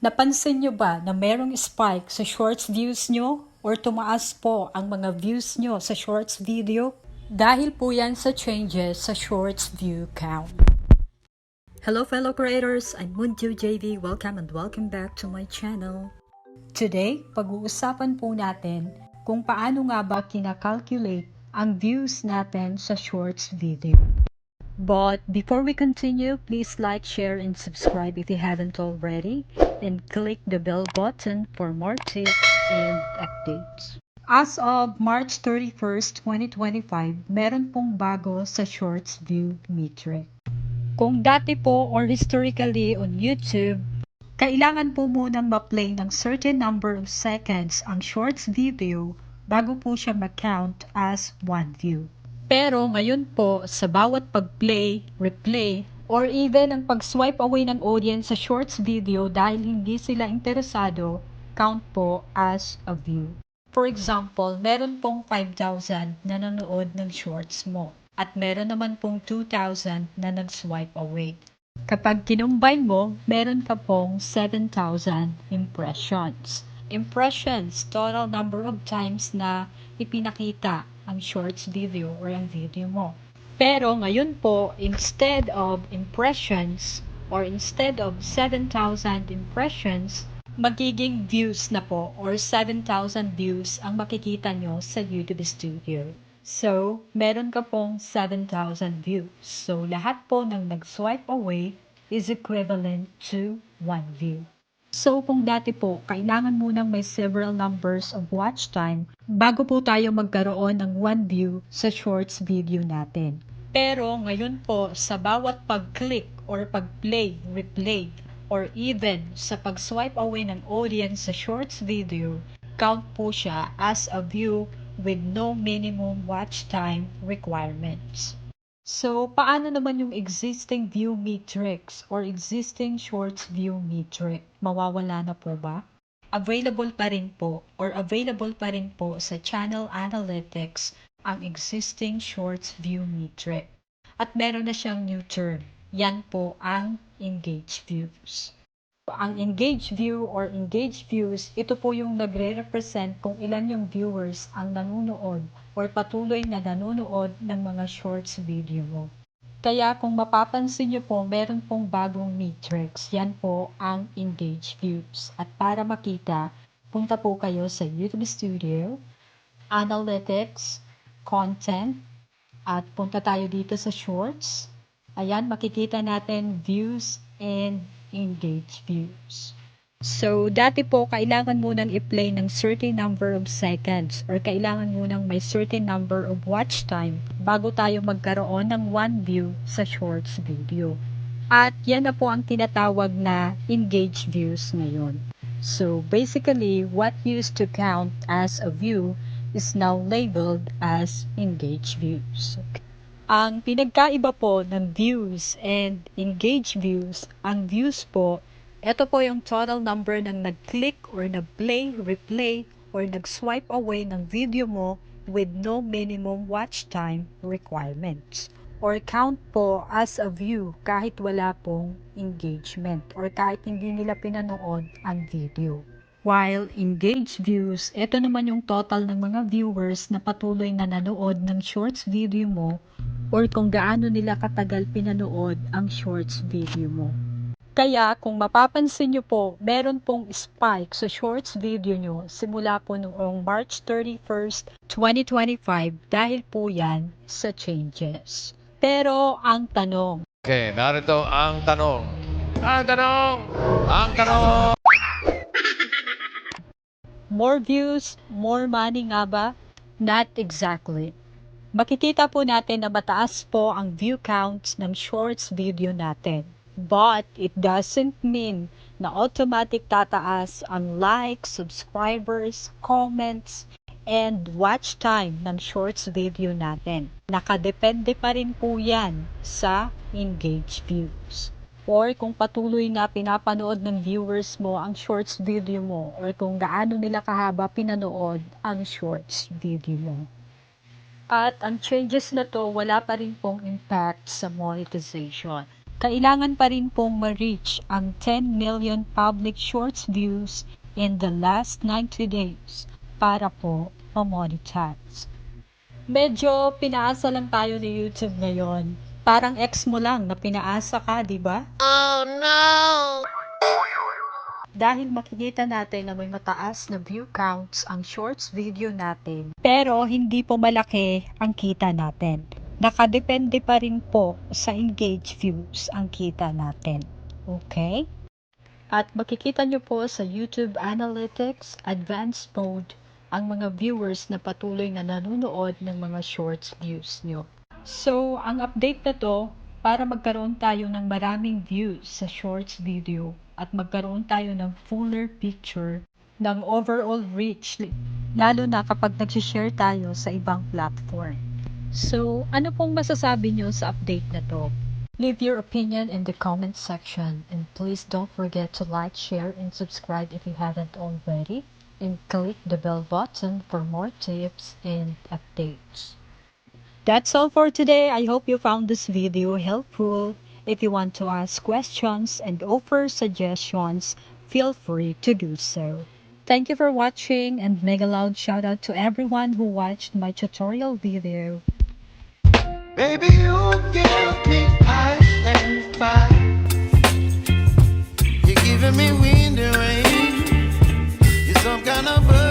Napansin nyo ba na merong spike sa shorts views nyo? Or tumaas po ang mga views nyo sa shorts video? Dahil po yan sa changes sa shorts view count. Hello fellow creators, I'm Munju JV. Welcome and welcome back to my channel. Today, pag-uusapan po natin kung paano nga ba kinakalculate ang views natin sa shorts video. But before we continue, please like, share, and subscribe if you haven't already, and click the bell button for more tips and updates. As of March 31st, 2025, meron pong bago sa Shorts View metric. Kung dati po or historically on YouTube, kailangan po munang ma-play ng certain number of seconds ang shorts video bago po siya ma-count as one view. Pero ngayon po, sa bawat pag-play, replay, or even ang pag-swipe away ng audience sa shorts video dahil hindi sila interesado, count po as a view. For example, meron pong 5,000 na nanonood ng shorts mo at meron naman pong 2,000 na nag-swipe away. Kapag kinumbine mo, meron ka pong 7,000 impressions. Impressions, total number of times na ipinakita ang shorts video or ang video mo. Pero ngayon po, instead of impressions or instead of 7,000 impressions, magiging views na po or 7,000 views ang makikita nyo sa YouTube Studio. So, meron ka pong 7,000 views. So, lahat po ng nag-swipe away is equivalent to 1 view. So, kung dati po, kailangan munang may several numbers of watch time bago po tayo magkaroon ng 1 view sa shorts video natin. Pero ngayon po, sa bawat pag-click or pag-play, replay, or even sa pag-swipe away ng audience sa shorts video, count po siya as a view with no minimum watch time requirements. So, paano naman yung existing view metrics or existing shorts view metric? Mawawala na po ba? Available pa rin po or available pa rin po sa channel analytics ang existing shorts view metric. At meron na siyang new term. Yan po ang engage views. Ang engage view or engage views, ito po yung nagre-represent kung ilan yung viewers ang nanonood or patuloy na nanonood ng mga shorts video mo. Kaya kung mapapansin nyo po, meron pong bagong metrics. Yan po ang engage views. At para makita, punta po kayo sa YouTube Studio, Analytics, Content, at punta tayo dito sa Shorts. Ayan, makikita natin views and engage views. So, dati po, kailangan munang i-play ng certain number of seconds or kailangan munang may certain number of watch time bago tayo magkaroon ng 1 view sa shorts video. At yan na po ang tinatawag na engage views ngayon. So, basically, what used to count as a view is now labeled as engage views. Ang pinagkaiba po ng views and engage views, ang views po, ito po yung total number ng nag-click or nag-play, replay, or nag-swipe away ng video mo with no minimum watch time requirements. Or count po as a view kahit wala pong engagement or kahit hindi nila pinanood ang video. While engaged views, ito naman yung total ng mga viewers na patuloy na nanood ng shorts video mo or kung gaano nila katagal pinanood ang shorts video mo. Kaya kung mapapansin nyo po, meron pong spike sa shorts video nyo simula po noong March 31st, 2025 dahil po yan sa changes. Pero ang tanong, Okay, narito ang tanong. Ang tanong! Ang tanong! more views, more money nga ba? Not exactly. Makikita po natin na mataas po ang view counts ng shorts video natin. But it doesn't mean na automatic tataas ang likes, subscribers, comments, and watch time ng shorts video natin. Nakadepende pa rin po yan sa engage views. Or kung patuloy na pinapanood ng viewers mo ang shorts video mo or kung gaano nila kahaba pinanood ang shorts video mo. At ang changes na to, wala pa rin pong impact sa monetization. kailangan pa rin pong ma-reach ang 10 million public shorts views in the last 90 days para po ma-monetize. Medyo pinaasa lang tayo ni YouTube ngayon. Parang ex mo lang na pinaasa ka, di ba? Oh no! Dahil makikita natin na may mataas na view counts ang shorts video natin. Pero hindi po malaki ang kita natin. Nakadepende pa rin po sa engage views ang kita natin. Okay? At makikita nyo po sa YouTube Analytics Advanced Mode ang mga viewers na patuloy na nanonood ng mga shorts views nyo. So, ang update na to, para magkaroon tayo ng maraming views sa shorts video at magkaroon tayo ng fuller picture ng overall reach, lalo na kapag nag-share tayo sa ibang platform. So, ano pong masasabi nyo sa update na to? Leave your opinion in the comment section and please don't forget to like, share, and subscribe if you haven't already, and click the bell button for more tips and updates. That's all for today. I hope you found this video helpful. If you want to ask questions and offer suggestions, feel free to do so. Thank you for watching and mega loud shout out to everyone who watched my tutorial video. Baby, you give me ice and fire. You're giving me wind and rain. You're some kind of bird.